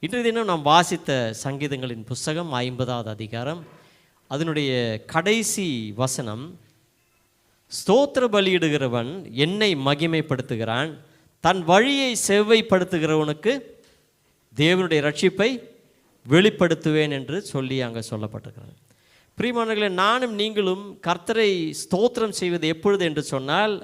இன்றைய தினம் நாம் வாசித்த சங்கீதங்களின் புஸ்தகம் 50வது அதிகாரம், அதனுடைய கடைசி வசனம், ஸ்தோத்திர பலியிடுகிறவன் என்னை மகிமைப்படுத்துகிறான், தன் வழியை செவ்வைப்படுத்துகிறவனுக்கு தேவனுடைய ரட்சிப்பை வெளிப்படுத்துவேன் என்று சொல்லி அங்கே சொல்லப்பட்டிருக்கிறது. பிரியமானவர்களே, நானும் நீங்களும் கர்த்தரை ஸ்தோத்திரம் செய்வது எப்பொழுது என்று சொன்னால்,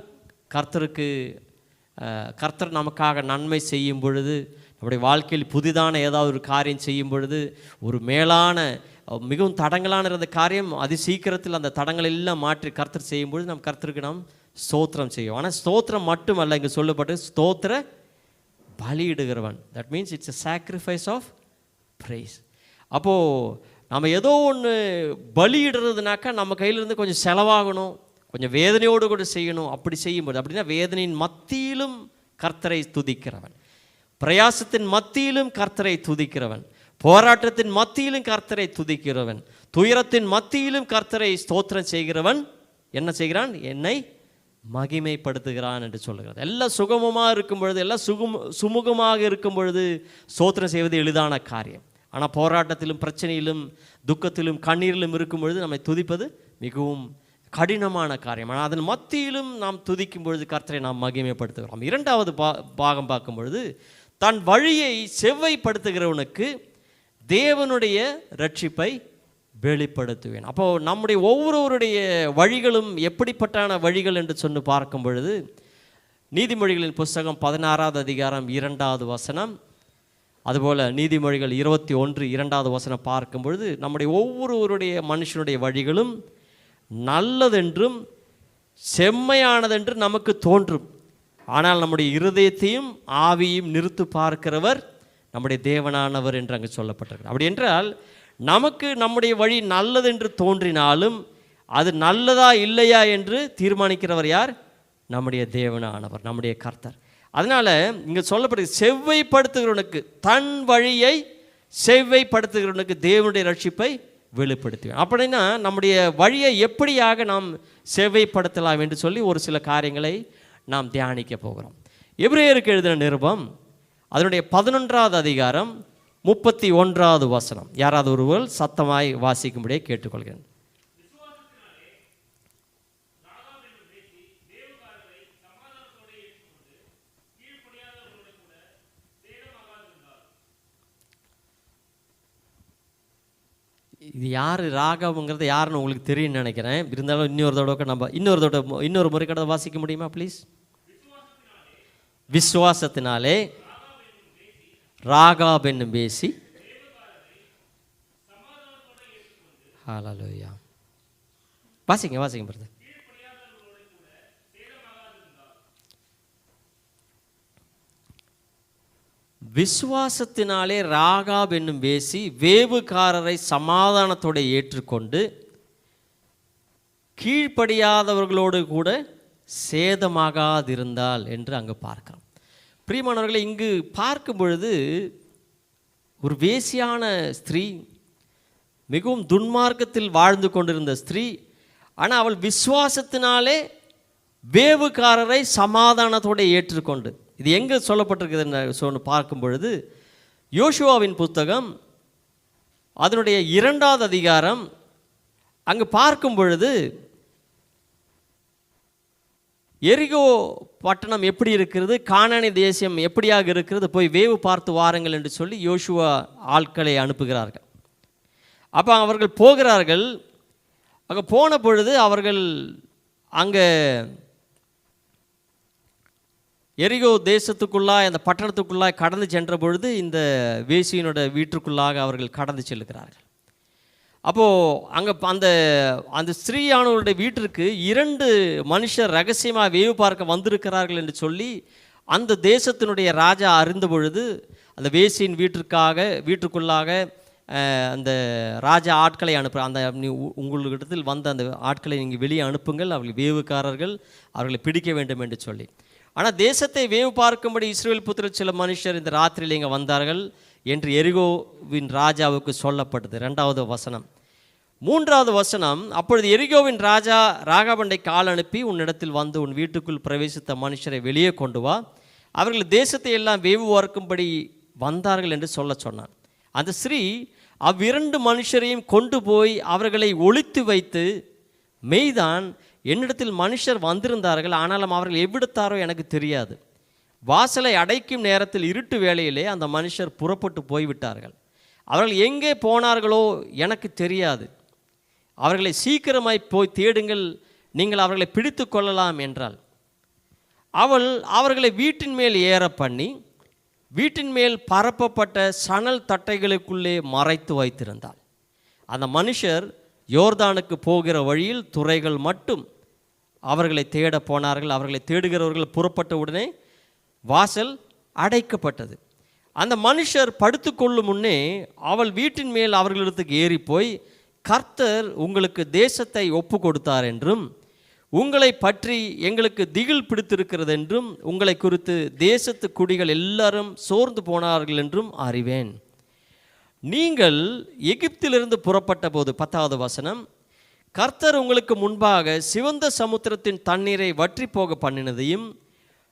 கர்த்தர் நமக்காக நன்மை செய்யும் பொழுது, நம்முடைய வாழ்க்கையில் புதிதான ஏதாவது ஒரு காரியம் செய்யும் பொழுது, ஒரு மேலான மிகவும் தடங்களான இருந்த காரியம் அதி சீக்கிரத்தில் அந்த தடங்களை எல்லாம் மாற்றி கர்த்தர் செய்யும் பொழுது கர்த்தருக்கு நாம் ஸ்தோத்திரம் செய்யும். ஆனால் ஸ்தோத்திரம் மட்டுமல்ல, இங்கே சொல்லப்பட்டு ஸ்தோத்திர பலியிடுகிறவன். That means it's a sacrifice of praise. அப்போது நம்ம ஏதோ ஒன்று பலியிடுறதுனாக்கா நம்ம கையிலிருந்து கொஞ்சம் செலவாகணும், கொஞ்சம் வேதனையோடு கூட செய்யணும். அப்படி செய்யும்போது, அப்படின்னா வேதனையின் மத்தியிலும் கர்த்தரை துதிக்கிறவன், பிரயாசத்தின் மத்தியிலும் கர்த்தரை துதிக்கிறவன், போராட்டத்தின் மத்தியிலும் கர்த்தரை துதிக்கிறவன், துயரத்தின் மத்தியிலும் கர்த்தரை ஸ்தோத்திரம் செய்கிறவன் என்ன செய்கிறான்? என்னை மகிமைப்படுத்துகிறான் என்று சொல்லுகிறது. எல்லாம் சுகமமாக இருக்கும் பொழுது, எல்லாம் சுமூகமாக இருக்கும் பொழுது ஸ்தோத்திரம் செய்வது எளிதான காரியம். ஆனால் போராட்டத்திலும் பிரச்சனையிலும் துக்கத்திலும் கண்ணீரிலும் இருக்கும் பொழுது நம்மை துதிப்பது மிகவும் கடினமான காரியம். ஆனால் அதன் மத்தியிலும் நாம் துதிக்கும் பொழுது கர்த்தரை நாம் மகிமைப்படுத்துகிறோம். இரண்டாவது பாகம் பார்க்கும் பொழுது, தன் வழியை செவ்வைப்படுத்துகிறவனுக்கு தேவனுடைய ரட்சிப்பை வெளிப்படுத்துவேன். அப்போது நம்முடைய ஒவ்வொருவருடைய வழிகளும் எப்படிப்பட்டான வழிகள் என்று சொல்லி பார்க்கும் பொழுது, நீதிமொழிகளின் புஸ்தகம் 16வது அதிகாரம் 2வது வசனம், அதுபோல் நீதிமொழிகள் 21:2வது வசனம் பார்க்கும் பொழுது, நம்முடைய ஒவ்வொருவருடைய மனுஷனுடைய வழிகளும் நல்லதென்றும் செம்மையானதென்று நமக்கு தோன்றும், ஆனால் நம்முடைய இருதயத்தையும் ஆவியும் நிறுத்து பார்க்கிறவர் நம்முடைய தேவனானவர் என்று அங்கு சொல்லப்பட்டிருக்கு. அப்படி என்றால் நமக்கு நம்முடைய வழி நல்லதென்று தோன்றினாலும் அது நல்லதா இல்லையா என்று தீர்மானிக்கிறவர் யார்? நம்முடைய தேவனானவர், நம்முடைய கர்த்தர். அதனால் இங்கே சொல்லப்படுது, செவ்வைப்படுத்துகிறவனுக்கு, தன் வழியை செவ்வைப்படுத்துகிறவனுக்கு தேவனுடைய ரட்சிப்பை வெளிப்படுத்துவேன். அப்படின்னா நம்முடைய வழியை எப்படியாக நாம் செவ்வைப்படுத்தலாம் என்று சொல்லி ஒரு சில காரியங்களை நாம் தியானிக்க போகிறோம். எபிரேயருக்கு எழுதின நிருபம் அதனுடைய 11வது அதிகாரம் 31வது வசனம், யாராவது ஒருவர் சத்தமாய் வாசிக்கும்படியே கேட்டுக்கொள்கிறேன். இது யார் ராகவங்கிறது யாருன்னு உங்களுக்கு தெரியும்னு நினைக்கிறேன். இருந்தாலும் இன்னொரு முறை கடை வாசிக்க முடியுமா ப்ளீஸ்? விசுவாசத்தினாலே ராகாப் என்னும் பேசி, ஹல்லேலூயா, வாசிங்க பிரதர். விசுவாசத்தினாலே ராகாப் என்னும் பேசி வேவுகாரரை சமாதானத்தோடு ஏற்றுக்கொண்டு கீழ்ப்படியாதவர்களோடு கூட சேதமாகாதிருந்தாள் என்று அங்கு பார்க்கிறோம். பிரியமானவர்களை, இங்கு பார்க்கும் பொழுது ஒரு வேசியான ஸ்திரீ, மிகவும் துன்மார்க்கத்தில் வாழ்ந்து கொண்டிருந்த ஸ்திரீ, ஆனால் அவள் விசுவாசத்தினாலே வேவுகாரரை சமாதானத்தோடு ஏற்றுக்கொண்டு, இது எங்கே சொல்லப்பட்டிருக்குதுன்னு பார்க்கும் பொழுது, யோசுவாவின் புத்தகம் அதனுடைய 2வது அதிகாரம் அங்கு பார்க்கும் பொழுது, எரிகோ பட்டணம் எப்படி இருக்கிறது, கானானி தேசம் எப்படியாக இருக்கிறது, போய் வேவு பார்த்து வாருங்கள் என்று சொல்லி யோசுவா ஆட்களை அனுப்புகிறார்கள். அப்போ அவர்கள் போகிறார்கள். அங்கே போன பொழுது அவர்கள் அங்கே எரிகோ தேசத்துக்குள்ளாய், அந்த பட்டணத்துக்குள்ளாய் கடந்து சென்ற பொழுது இந்த வேசியினோட வீட்டுக்குள்ளாக அவர்கள் கடந்து செல்லுகிறார்கள். அப்போது அங்கே அந்த ஸ்திரீயானவருடைய வீட்டிற்கு 2 மனுஷர் ரகசியமாக வேவு பார்க்க வந்திருக்கிறார்கள் என்று சொல்லி அந்த தேசத்தினுடைய ராஜா அறிந்த பொழுது, அந்த வேசியின் வீட்டுக்குள்ளாக அந்த ராஜா ஆட்களை அனுப்புகிறார். உங்களிடத்தில் வந்த அந்த ஆட்களை நீங்கள் வெளியே அனுப்புங்கள், அவர்கள் வேவுக்காரர்கள், அவர்களை பிடிக்க வேண்டும் என்று சொல்லி. ஆனால் தேசத்தை வேவு பார்க்கும்படி இஸ்ரவேல் புத்திரர் சில மனுஷர் இந்த ராத்திரியில் இங்கே வந்தார்கள் என்று எரிகோவின் ராஜாவுக்கு சொல்லப்பட்டது. 2வது வசனம். 3வது வசனம், அப்பொழுது எரிகோவின் ராஜா ராகாபண்டை கால் அனுப்பி, உன்னிடத்தில் வந்து உன் வீட்டுக்குள் பிரவேசித்த மனுஷரை வெளியே கொண்டு வா, அவர்கள் தேசத்தை எல்லாம் வேவு பார்க்கும்படி வந்தார்கள் என்று சொல்ல சொன்னான். அந்த ஸ்திரீ அவ்விரண்டு மனுஷரையும் கொண்டு போய் அவர்களை ஒளித்து வைத்து, மெய்தான், என்னிடத்தில் மனுஷர் வந்திருந்தார்கள், ஆனாலும் அவர்கள் எவ்விடத்தாரோ எனக்கு தெரியாது. வாசலை அடைக்கும் நேரத்தில் இருட்டு வேளையிலே அந்த மனுஷர் புறப்பட்டு போய்விட்டார்கள். அவர்கள் எங்கே போனார்களோ எனக்கு தெரியாது. அவர்களை சீக்கிரமாய் போய் தேடுங்கள், நீங்கள் அவர்களை பிடித்து கொள்ளலாம் என்றாள். அவள் அவர்களை வீட்டின் மேல் ஏற பண்ணி வீட்டின் மேல் பரப்பப்பட்ட சணல் தட்டைகளுக்குள்ளே மறைத்து வைத்திருந்தாள். அந்த மனுஷர் யோர்தானுக்கு போகிற வழியில் துறைகள் மட்டும் அவர்களை தேட போனார்கள். அவர்களை தேடுகிறவர்கள் புறப்பட்ட உடனே வாசல் அடைக்கப்பட்டது. அந்த மனுஷர் படுத்துக்கொள்ளும் முன்னே அவள் வீட்டின் மேல் அவர்களிடத்துக்கு ஏறி போய், கர்த்தர் உங்களுக்கு தேசத்தை ஒப்பு கொடுத்தார் என்றும், உங்களை பற்றி எங்களுக்கு திகில் பிடித்திருக்கிறது என்றும், உங்களை குறித்து தேசத்து குடிகள் எல்லாரும் சோர்ந்து போனார்கள் என்றும் அறிவேன். நீங்கள் எகிப்திலிருந்து புறப்பட்ட போது, 10வது வசனம், கர்த்தர் உங்களுக்கு முன்பாக சிவந்த சமுத்திரத்தின் தண்ணீரை வற்றி போக பண்ணினதையும்,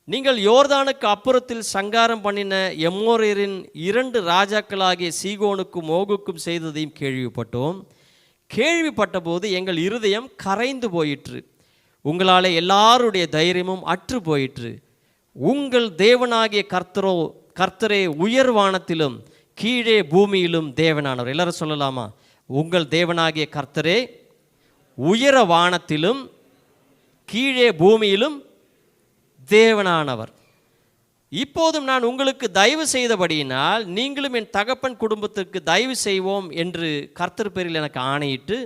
நீங்கள் யோர்தானுக்கு அப்புறத்தில் சங்காரம் பண்ணின எம்மோரியரின் 2 ராஜாக்களாகிய சீகோனுக்கும் ஓகுக்கும் செய்ததையும் கேள்விப்பட்டோம். கேள்விப்பட்ட போது எங்கள் இருதயம் கரைந்து போயிற்று, உங்களாலே எல்லாருடைய தைரியமும் அற்று போயிற்று. உங்கள் தேவனாகிய கர்த்தரே உயர்வானத்திலும் கீழே பூமியிலும் தேவனானவர். எல்லாரும் சொல்லலாமா? உங்கள் தேவனாகிய கர்த்தரே உயர வானத்திலும் கீழே பூமியிலும் தேவனானவர். இப்போதும் நான் உங்களுக்கு தயவு செய்தபடியினால் நீங்களும் என் தகப்பன் குடும்பத்திற்கு தயவு செய்வோம் என்று கர்த்தர் பேரில் எனக்கு ஆணையிட்டு,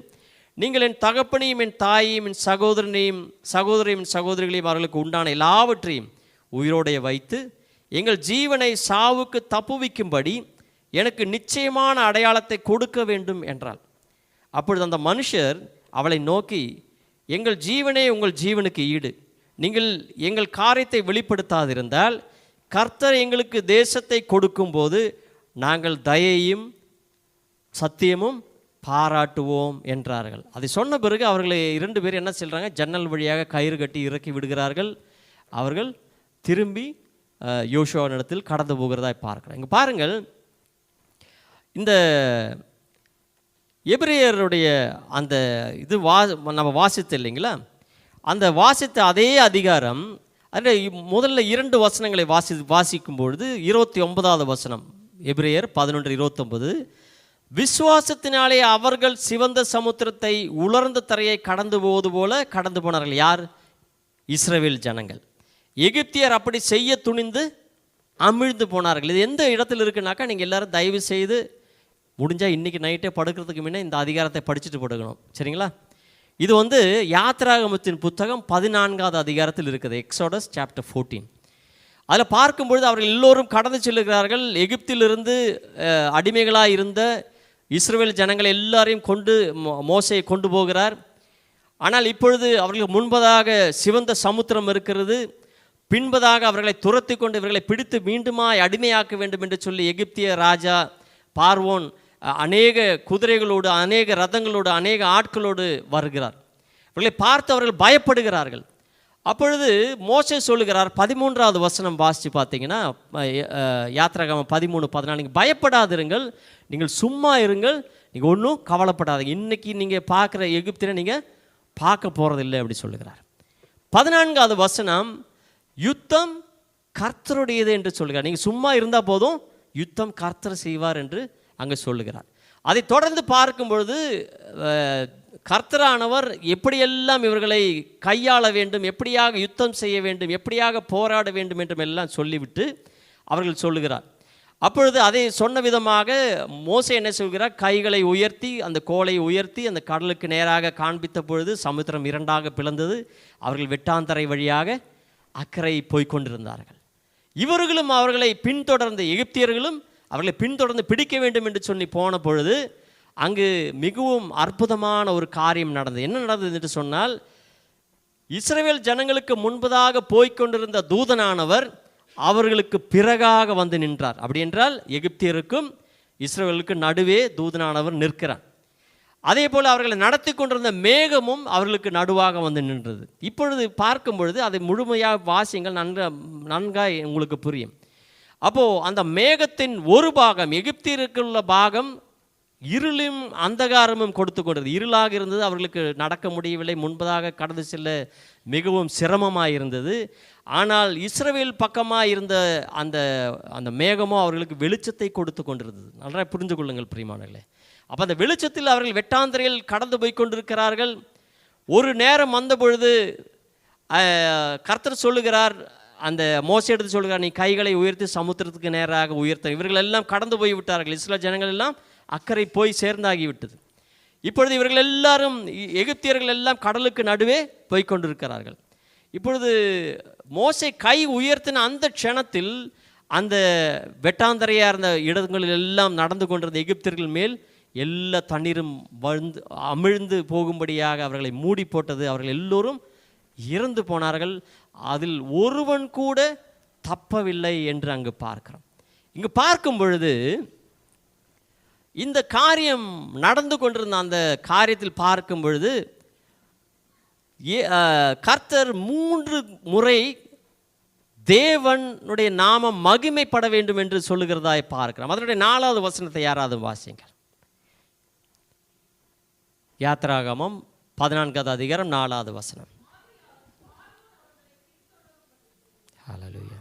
நீங்கள் என் தகப்பனையும் என் தாயையும் என் சகோதரனையும் சகோதரிகளையும் அவர்களுக்கு உண்டான எல்லாவற்றையும் உயிரோடைய வைத்து எங்கள் ஜீவனை சாவுக்கு தப்புவிக்கும்படி எனக்கு நிச்சயமான அடையாளத்தை கொடுக்க வேண்டும் என்றாள். அப்பொழுது அந்த மனுஷர் அவளை நோக்கி, எங்கள் ஜீவனே உங்கள் ஜீவனுக்கு ஈடு, நீங்கள் எங்கள் காரியத்தை வெளிப்படுத்தாதிருந்தால் கர்த்தர் எங்களுக்கு தேசத்தை கொடுக்கும்போது நாங்கள் தயையும் சத்தியமும் பாராட்டுவோம் என்றார்கள். அதை சொன்ன பிறகு அவர்களை 2 பேர் என்ன சொல்கிறாங்க, ஜன்னல் வழியாக கயிறு கட்டி இறக்கி விடுகிறார்கள். அவர்கள் திரும்பி யோசுவாவினிடத்தில் கடந்து போகிறதாய் பார்க்கிறோம். இங்கே பாருங்கள், இந்த எபிரேயருடைய அந்த இது நம்ம வாசித்து இல்லைங்களா, அந்த வாசித்த அதே அதிகாரம் அதில் முதல்ல 2 வசனங்களை வாசிக்கும் பொழுது 29வது வசனம், எபிரேயர் 11:29, விசுவாசத்தினாலே அவர்கள் சிவந்த சமுத்திரத்தை உலர்ந்த தரையை கடந்து போவது போல கடந்து போனார்கள். யார்? இஸ்ரவேல் ஜனங்கள். எகிப்தியர் அப்படி செய்ய துணிந்து அமிழ்ந்து போனார்கள். இது எந்த இடத்துல இருக்குனாக்கா, நீங்கள் எல்லாரும் தயவு செய்து முடிஞ்சால் இன்றைக்கி நைட்டே படுக்கிறதுக்கு முன்னே இந்த அதிகாரத்தை படிச்சுட்டு படுக்கணும், சரிங்களா? இது யாத்ராகமத்தின் புத்தகம் 14வது அதிகாரத்தில் இருக்குது, எக்ஸோடஸ் சாப்டர் 14. அதில் பார்க்கும்பொழுது அவர்கள் எல்லோரும் கடந்து செல்லுகிறார்கள். எகிப்திலிருந்து அடிமைகளாக இருந்த இஸ்ரவேல் ஜனங்கள் எல்லாரையும் மோசையை கொண்டு போகிறார். ஆனால் இப்பொழுது அவர்களுக்கு முன்பதாக சிவந்த சமுத்திரம் இருக்கிறது, பின்பதாக அவர்களை துரத்தி கொண்டு இவர்களை பிடித்து மீண்டுமாய் அடிமையாக்க வேண்டும் என்று சொல்லி எகிப்திய ராஜா பார்வோன் அநேக குதிரைகளோடு, அநேக ரதங்களோடு, அநேக ஆட்களோடு வருகிறார். இவர்களை பார்த்து அவர்கள் பயப்படுகிறார்கள். அப்பொழுது மோசே சொல்லுகிறார், 13வது வசனம் வாசித்து பார்த்தீங்கன்னா, யாத்ராகமம் 13:14, நீங்கள் பயப்படாதிருங்கள், நீங்கள் சும்மா இருங்கள், நீங்கள் ஒன்றும் கவலைப்படாதீங்க, இன்றைக்கி நீங்கள் பார்க்குற எகிப்தில் நீங்கள் பார்க்க போகிறதில்லை அப்படி சொல்லுகிறார். 14வது வசனம், யுத்தம் கர்த்தருடையது என்று சொல்லுகிறார். நீங்கள் சும்மா இருந்தால் போதும், யுத்தம் கர்த்தர் செய்வார் என்று அங்கே சொல்லுகிறார். அதை தொடர்ந்து பார்க்கும்பொழுது கர்த்தரானவர் எப்படியெல்லாம் இவர்களை கையாள வேண்டும், எப்படியாக யுத்தம் செய்ய வேண்டும், எப்படியாக போராட வேண்டும் என்றும் எல்லாம் சொல்லிவிட்டு அவர்கள் சொல்லுகிறார். அப்பொழுது அதை சொன்ன விதமாக மோசே என்ன சொல்கிறார், கைகளை உயர்த்தி அந்த கோலை உயர்த்தி அந்த கடலுக்கு நேராக காண்பித்த பொழுது சமுத்திரம் 2ஆக பிளந்தது. அவர்கள் வெட்டாந்தரை வழியாக அக்கறை போய்கொண்டிருந்தார்கள். இவர்களும் அவர்களை பின்தொடர்ந்து, எகிப்தியர்களும் அவர்களை பின்தொடர்ந்து பிடிக்க வேண்டும் என்று சொல்லி போன பொழுது அங்கு மிகவும் அற்புதமான ஒரு காரியம் நடந்தது. என்ன நடந்தது என்று சொன்னால், இஸ்ரவேல் ஜனங்களுக்கு முன்பதாக போய்கொண்டிருந்த தூதனானவர் அவர்களுக்கு பிறகாக வந்து நின்றார். அப்படி என்றால் எகிப்தியருக்கும் இஸ்ரவேலுக்கு நடுவே தூதனானவர் நிற்கிறார். அதே போல் அவர்களை நடத்தி கொண்டிருந்த மேகமும் அவர்களுக்கு நடுவாக வந்து நின்றது. இப்பொழுது பார்க்கும் பொழுது அதை முழுமையாக வாசியுங்கள், நன்காய் உங்களுக்கு புரியும். அப்போது அந்த மேகத்தின் ஒரு பாகம், எகிப்தியருக்குள்ள பாகம் இருளும் அந்தகாரமும் கொடுத்து கொண்டது. இருளாக இருந்தது, அவர்களுக்கு நடக்க முடியவில்லை, முன்பதாக கடந்து செல்ல மிகவும் சிரமமாக இருந்தது. ஆனால் இஸ்ரவேல் பக்கமாக இருந்த அந்த அந்த மேகமோ அவர்களுக்கு வெளிச்சத்தை கொடுத்து கொண்டிருந்தது. நல்லா புரிந்து கொள்ளுங்கள் பிரியமானவர்களே. அப்போ அந்த வெளிச்சத்தில் அவர்கள் வெட்டாந்தரையில் கடந்து போய் கொண்டிருக்கிறார்கள். ஒரு நேரம் வந்த பொழுது கர்த்தர் சொல்லுகிறார், அந்த மோசே எடுத்து சொல்லுகிறார், நீ கைகளை உயர்த்தி சமுத்திரத்துக்கு நேராக உயர்த்த. இவர்கள் எல்லாம் கடந்து போய் விட்டார்கள். இஸ்ரவேல் ஜனங்கள் எல்லாம் அக்கறை போய் சேர்ந்தாகிவிட்டது. இப்பொழுது இவர்கள் எல்லாரும், எகிப்தியர்கள் எல்லாம் கடலுக்கு நடுவே போய் கொண்டிருக்கிறார்கள். இப்பொழுது மோசே கை உயர்த்தின அந்த க்ஷணத்தில் அந்த வெட்டாந்தரையாக இருந்த இடங்களில் எல்லாம் நடந்து கொண்டிருந்த எகிப்தியர்கள் மேல் எல்லா தண்ணீரும் வந்து அமிழ்ந்து போகும்படியாக அவர்களை மூடி போட்டது. அவர்கள் எல்லோரும் இறந்து போனார்கள். அதில் ஒருவன் கூட தப்பவில்லை என்று அங்கு பார்க்கிறோம். இங்கு பார்க்கும் பொழுது இந்த காரியம் நடந்து கொண்டிருந்த அந்த காரியத்தில் பார்க்கும் பொழுது கர்த்தர் 3 முறை தேவனுடைய நாமம் மகிமைப்பட வேண்டும் என்று சொல்லுகிறதாய் பார்க்கிறோம். அதனுடைய 4வது வசனத்தை யாராவது வாசிங்க. யாத்ராகமம் 14வது அதிகாரம் 4வது வசனம். ஹல்லேலூயா.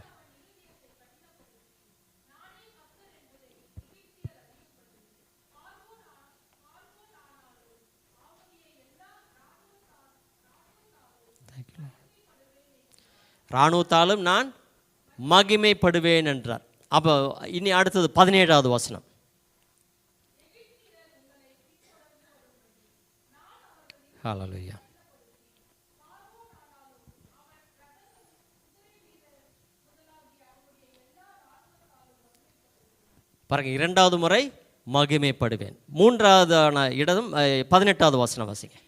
இராணுவத்தாலும் நான் மகிமைப்படுவேன் என்றார். அப்போ இனி அடுத்தது 17வது வசனம். ஹல்லேலூயா. பாருங்க, 2வது முறை மகிமைப்படுவேன். 3வது இடம் 18வது வசனம் வாசிங்க.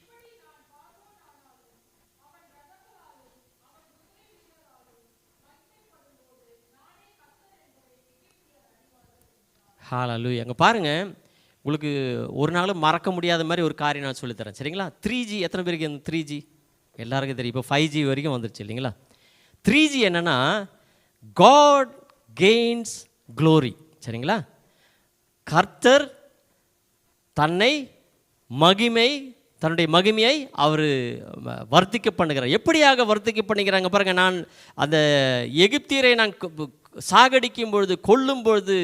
ஹல்லேலூயா. அங்கே பாருங்கள், உங்களுக்கு ஒரு நாளும் மறக்க முடியாத மாதிரி ஒரு காரியம் நான் சொல்லித்தரேன், சரிங்களா? 3G எத்தனை பேருக்கு இந்த 3G எல்லாருக்கும் தெரியும். இப்போ 5G வரைக்கும் வந்துருச்சு இல்லைங்களா? 3G என்னென்னா காட் கெயின்ஸ் க்ளோரி, சரிங்களா? கர்த்தர் தன்னை தன்னுடைய மகிமையை அவர் வர்த்திக்க பண்ணுகிறார். எப்படியாக வர்த்திக்க பண்ணுகிறாங்க பாருங்கள். நான் அந்த எகிப்தியரை நான் சாகடிக்கும் பொழுது, கொல்லும் பொழுது,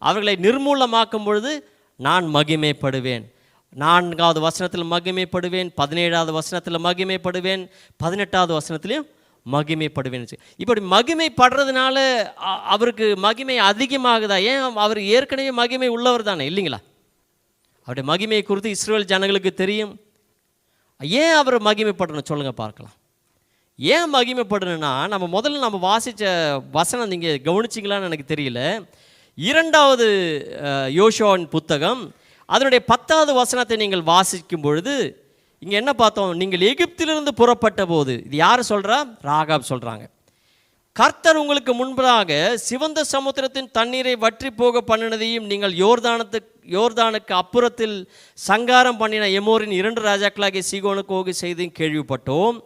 அவர்களை நிர்மூலமாக்கும் பொழுது நான் மகிமைப்படுவேன். 4வது வசனத்தில் மகிமைப்படுவேன், 17வது வசனத்தில் மகிமைப்படுவேன், 18வது வசனத்திலையும் மகிமைப்படுவேன். இப்படி மகிமைப்படுறதுனால அவருக்கு மகிமை அதிகமாகுதா? ஏன்? அவர் ஏற்கனவே மகிமை உள்ளவர் தானே, இல்லைங்களா? அவருடைய மகிமையை குறித்து இஸ்ரவேல் ஜனங்களுக்கு தெரியும். ஏன் அவர் மகிமைப்படணும் சொல்லுங்கள் பார்க்கலாம். ஏன் மகிமைப்படணும்னா, நம்ம வாசித்த வசனம் நீங்கள் கவனிச்சிங்களான்னு எனக்கு தெரியல. 2வது யோசுவாவின் புத்தகம் அதனுடைய 10வது வசனத்தை நீங்கள் வாசிக்கும் பொழுது இங்கே என்ன பார்த்தோம்? நீங்கள் எகிப்திலிருந்து புறப்பட்ட போது, இது யார் சொல்கிறா? ராகாப் சொல்கிறாங்க. கர்த்தர் உங்களுக்கு முன்பதாக சிவந்த சமுத்திரத்தின் தண்ணீரை வற்றி போக பண்ணினதையும், நீங்கள் யோர்தானுக்கு அப்புறத்தில் சங்காரம் பண்ணின எமோரின் 2 ராஜாக்களாகிய சீகோனுக்கு ஓகி செய்தையும் கேள்விப்பட்டோம்.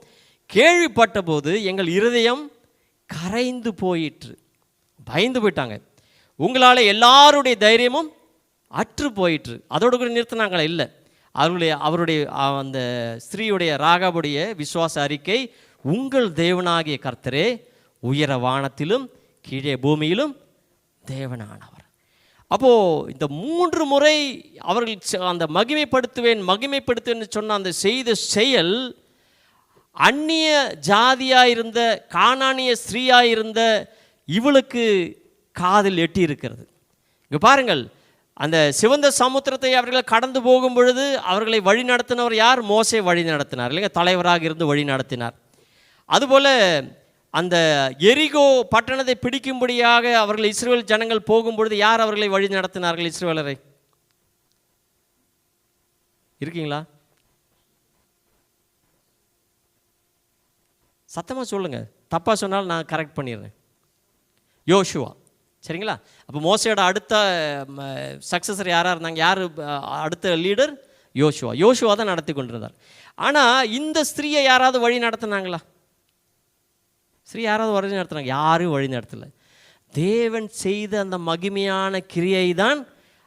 கேள்விப்பட்ட போது எங்கள் இருதயம் கரைந்து போயிற்று. பயந்து போயிட்டாங்க. உங்களால் எல்லாருடைய தைரியமும் அற்று போயிற்று. அதோடு கூட நிறுத்தினாங்களே இல்லை. அவருடைய அந்த ஸ்திரீயுடைய ராகாவுடைய விசுவாச அறிக்கை, உங்கள் தேவனாகிய கர்த்தரே உயர வானத்திலும் கீழே பூமியிலும் தேவனானவர். அப்போது இந்த 3 முறை அவர்கள் அந்த மகிமைப்படுத்துவேன் சொன்ன அந்த செய்த செயல் அந்நிய ஜாதியாக இருந்த, கானானிய ஸ்திரீயாக இருந்த இவளுக்கு காதில் எட்டி இருக்கிறது. இங்கே பாருங்கள், அந்த சிவந்த சமுத்திரத்தை அவர்கள் கடந்து போகும் பொழுது அவர்களை வழி நடத்தினவர் யார்? மோசே வழி நடத்தினார் இல்லைங்க, தலைவராக இருந்து வழி நடத்தினார். அதுபோல் அந்த எரிகோ பட்டணத்தை பிடிக்கும்படியாக அவர்கள் இஸ்ரவேல் ஜனங்கள் போகும்பொழுது யார் அவர்களை வழி நடத்தினார்கள்? இஸ்ரவேலரை இருக்கீங்களா? சத்தமாக சொல்லுங்கள், தப்பாக சொன்னாலும் நான் கரெக்ட் பண்ணிடுறேன். யோசுவா, சரிங்களா? அப்போ மோசையோட அடுத்த சக்ஸஸர் யாராக இருந்தாங்க? யார் அடுத்த லீடர்? யோசுவா தான் நடத்தி கொண்டிருந்தார். ஆனால் இந்த ஸ்திரீயை யாராவது வழி நடத்தினாங்களா? யாராவது வழி நடத்துனாங்க? யாரும் வழி நடத்தலை. தேவன் செய்த அந்த மகிமையான கிரியை தான்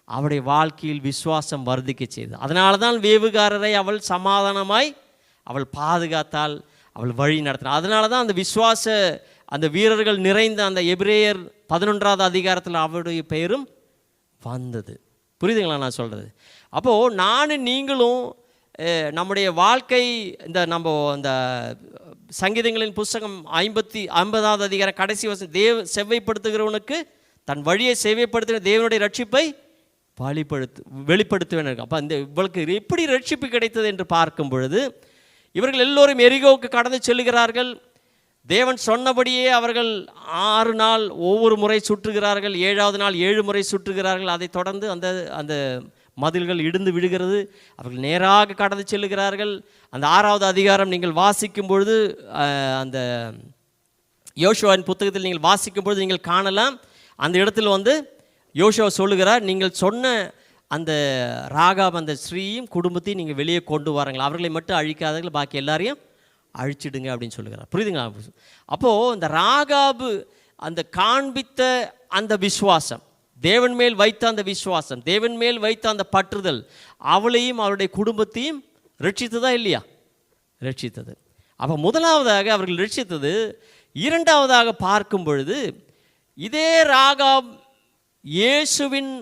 அவருடைய வாழ்க்கையில் விசுவாசம் வர்த்திக்க செய்தது. அதனால தான் வேவுகாரரை அவள் சமாதானமாய் அவள் பாதுகாத்தால், அவள் வழி நடத்தினாள். அதனால தான் அந்த விசுவாச அந்த வீரர்கள் நிறைந்த அந்த எபிரேயர் 11வது அதிகாரத்தில் அவருடைய பெயரும் வந்தது. புரியுதுங்களா நான் சொல்கிறது? அப்போது நானும் நீங்களும் நம்முடைய வாழ்க்கை நம்ம இந்த சங்கீதங்களின் புஸ்தகம் 50வது அதிகாரம் கடைசி வசனம், செவ்வைப்படுத்துகிறவனுக்கு தன் வழியை செவ்வைப்படுத்துகிற தேவனுடைய ரட்சிப்பை வெளிப்படுத்துவேன். அப்போ இந்த இவளுக்கு எப்படி ரட்சிப்பு கிடைத்தது என்று பார்க்கும் பொழுது, இவர்கள் எல்லோரும் எரிகோவுக்கு கடந்து செல்லுகிறார்கள். தேவன் சொன்னபடியே அவர்கள் 6 நாள் ஒவ்வொரு முறை சுற்றுகிறார்கள். 7வது நாள் 7 முறை சுற்றுகிறார்கள். அதை தொடர்ந்து அந்த மதில்கள் இடிந்து விடுகிறது. அவர்கள் நேராக கடந்து செல்லுகிறார்கள். அந்த 6வது அதிகாரம் நீங்கள் வாசிக்கும் பொழுது, அந்த யோசுவாவின் புத்தகத்தில் நீங்கள் வாசிக்கும் பொழுது நீங்கள் காணலாம், அந்த இடத்துல யோசுவா சொல்லுகிறார், நீங்கள் சொன்ன அந்த ராகாப் அந்த ஸ்ரீயும் குடும்பத்தையும் நீங்கள் வெளியே கொண்டு வாருங்கள், அவர்களை மட்டும் அழிக்காதீர்கள், பாக்கி எல்லாரையும் அழிச்சிடுங்க அப்படின்னு சொல்லுகிறார். புரியுதுங்களா? அப்போது இந்த ராகாபு அந்த காண்பித்த அந்த விசுவாசம், தேவன் மேல் வைத்த அந்த விசுவாசம், தேவன் மேல் வைத்த அந்த பற்றுதல் அவளையும் அவருடைய குடும்பத்தையும் ரட்சித்ததா இல்லையா? ரட்சித்தது. அப்போ முதலாவதாக அவர்கள் ரட்சித்தது. இரண்டாவதாக பார்க்கும் பொழுது, இதே ராகாப் இயேசுவின்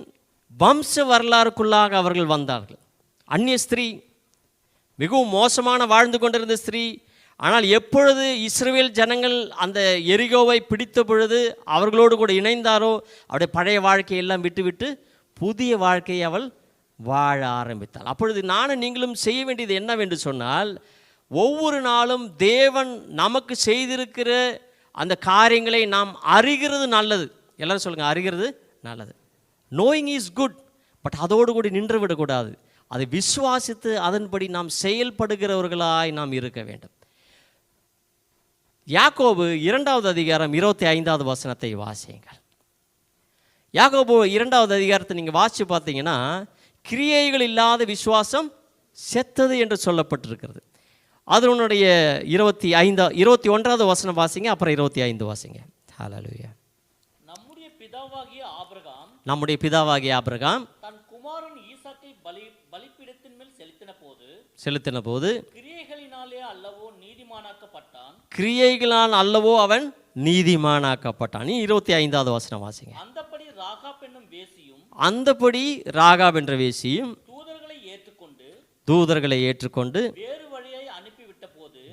வம்ச வரலாறுக்குள்ளாக அவர்கள் வந்தார்கள். அந்நிய ஸ்திரீ, மிகவும் மோசமான வாழ்ந்து கொண்டிருந்த ஸ்திரீ. ஆனால் எப்பொழுது இஸ்ரவேல் ஜனங்கள் அந்த எரிகோவை பிடித்த பொழுது அவர்களோடு கூட இணைந்தாரோ, அவருடைய பழைய வாழ்க்கையெல்லாம் விட்டுவிட்டு புதிய வாழ்க்கையை அவள் வாழ ஆரம்பித்தாள். அப்பொழுது நானும் நீங்களும் செய்ய வேண்டியது என்னவென்று சொன்னால், ஒவ்வொரு நாளும் தேவன் நமக்கு செய்திருக்கிற அந்த காரியங்களை நாம் அறிகிறது நல்லது. எல்லாரும் சொல்லுங்கள், அறிகிறது நல்லது. நோயிங் இஸ் குட், பட் அதோடு கூட நின்று விடக்கூடாது. அதை விசுவாசித்து அதன்படி நாம் செயல்படுகிறவர்களாய் நாம் இருக்க வேண்டும். யாக்கோபு 2வது அதிகாரம் 25வது வசனத்தை வாசியுங்கள். யாக்கோபு 2வது அதிகாரத்தை நீங்கள் வாசித்து பார்த்தீங்கன்னா, கிரியைகள் இல்லாத விசுவாசம் செத்தது என்று சொல்லப்பட்டிருக்கிறது. அதனுடைய 21வது வசனம் வாசிங்க, அப்புறம் 25 வாசிங்க. ஹல்லேலூயா. நம்முடைய பிதாவாகிய ஆபிரகாம் தன் குமாரன் ஈசாக்கை பலிபீடத்தின் மேல் செலுத்தின போது கிரியைகளினாலே அல்லவோ நீதிமானாக்கப்பட்டான். கிரியைகளால் அல்லவோ அவன் நீதிமானாக்கப்பட்டான். 25வது வசனம் வாசிங்க. அந்தபடி ராகாப் என்னும் வேசியும், அந்தபடி ராகாப் என்ற வேசியும் தூதர்களை ஏற்றுக்கொண்டு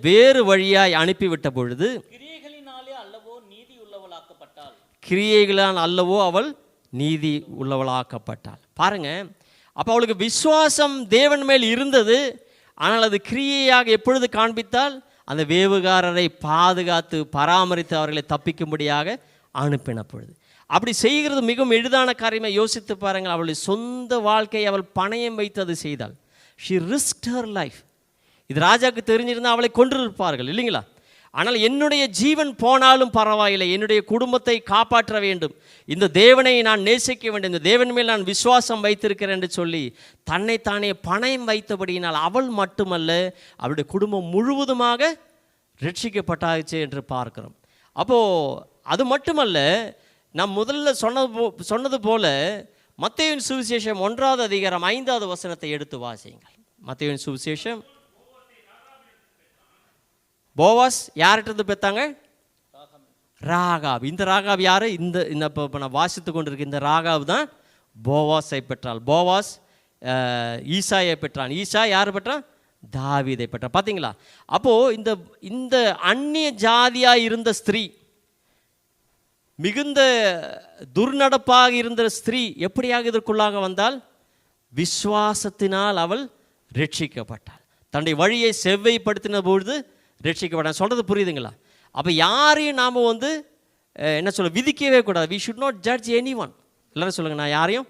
வேறு வழியாய் அனுப்பிவிட்ட பொழுது கிரியைகளினாலே அல்லவோ நீதி உள்ளவளாக்கப்பட்டாள். கிரியைகளால் அல்லவோ அவள் நீதி உள்ளவளாக்கப்பட்டாள். பாருங்க, அப்போ அவளுக்கு விசுவாசம் தேவன் மேல் இருந்தது. ஆனால் அது கிரியையாக எப்பொழுது காண்பித்தால், அந்த வேவுகாரரை பாதுகாத்து பராமரித்து அவர்களை தப்பிக்கும்படியாக அனுப்பின பொழுது. அப்படி செய்கிறது மிகவும் எளிதான காரியமாக யோசித்து பாருங்கள். அவளுடைய சொந்த வாழ்க்கையை அவள் பணயம் வைத்து அது செய்தாள். She risked her life. இது ராஜாவுக்கு தெரிஞ்சிருந்தால் அவளை கொன்றிருப்பார்கள் இல்லைங்களா? ஆனால் என்னுடைய ஜீவன் போனாலும் பரவாயில்லை, என்னுடைய குடும்பத்தை காப்பாற்ற வேண்டும், இந்த தேவனை நான் நேசிக்க வேண்டும், இந்த தேவன் மேல் நான் விசுவாசம் வைத்திருக்கிறேன் என்று சொல்லி தன்னைத்தானே பணயம் வைத்தபடியினால் அவள் மட்டுமல்ல, அவருடைய குடும்பம் முழுவதுமாக ரட்சிக்கப்பட்டாச்சு என்று பார்க்கிறோம். அப்போது அது மட்டுமல்ல, நாம் முதல்ல சொன்னது போல மத்தேயுவின் சுவிசேஷம் 1வது அதிகாரம் 5வது வசனத்தை எடுத்து வாசியுங்கள். மத்தேயுவின் சுவிசேஷம். போவாஸ் யார்கிட்ட பெற்றாங்க? ராகாப். இந்த ராகாப் யார்? இந்த இப்போ நான் வாசித்து கொண்டிருக்க இந்த ராகாப் தான் போவாஸை பெற்றாள். போவாஸ் ஈசாயை பெற்றான். ஈசா யார் பெற்றான்? தாவீதை பெற்றான். பார்த்தீங்களா? அப்போது இந்த அந்நிய ஜாதியாக இருந்த ஸ்திரீ, மிகுந்த துர்நடப்பாக இருந்த ஸ்திரீ எப்படியாக இதற்குள்ளாக வந்தால், விசுவாசத்தினால் அவள் ரட்சிக்கப்பட்டாள். தன்னுடைய வழியை செவ்வைப்படுத்தின பொழுது ரட்சிக்கப்பட்டாள். சொல்கிறது புரியுதுங்களா? அப்போ யாரையும் நாம் என்ன சொல்ல விதிக்கவே கூடாது. We should not judge anyone. எல்லோரும் சொல்லுங்கள், நான் யாரையும்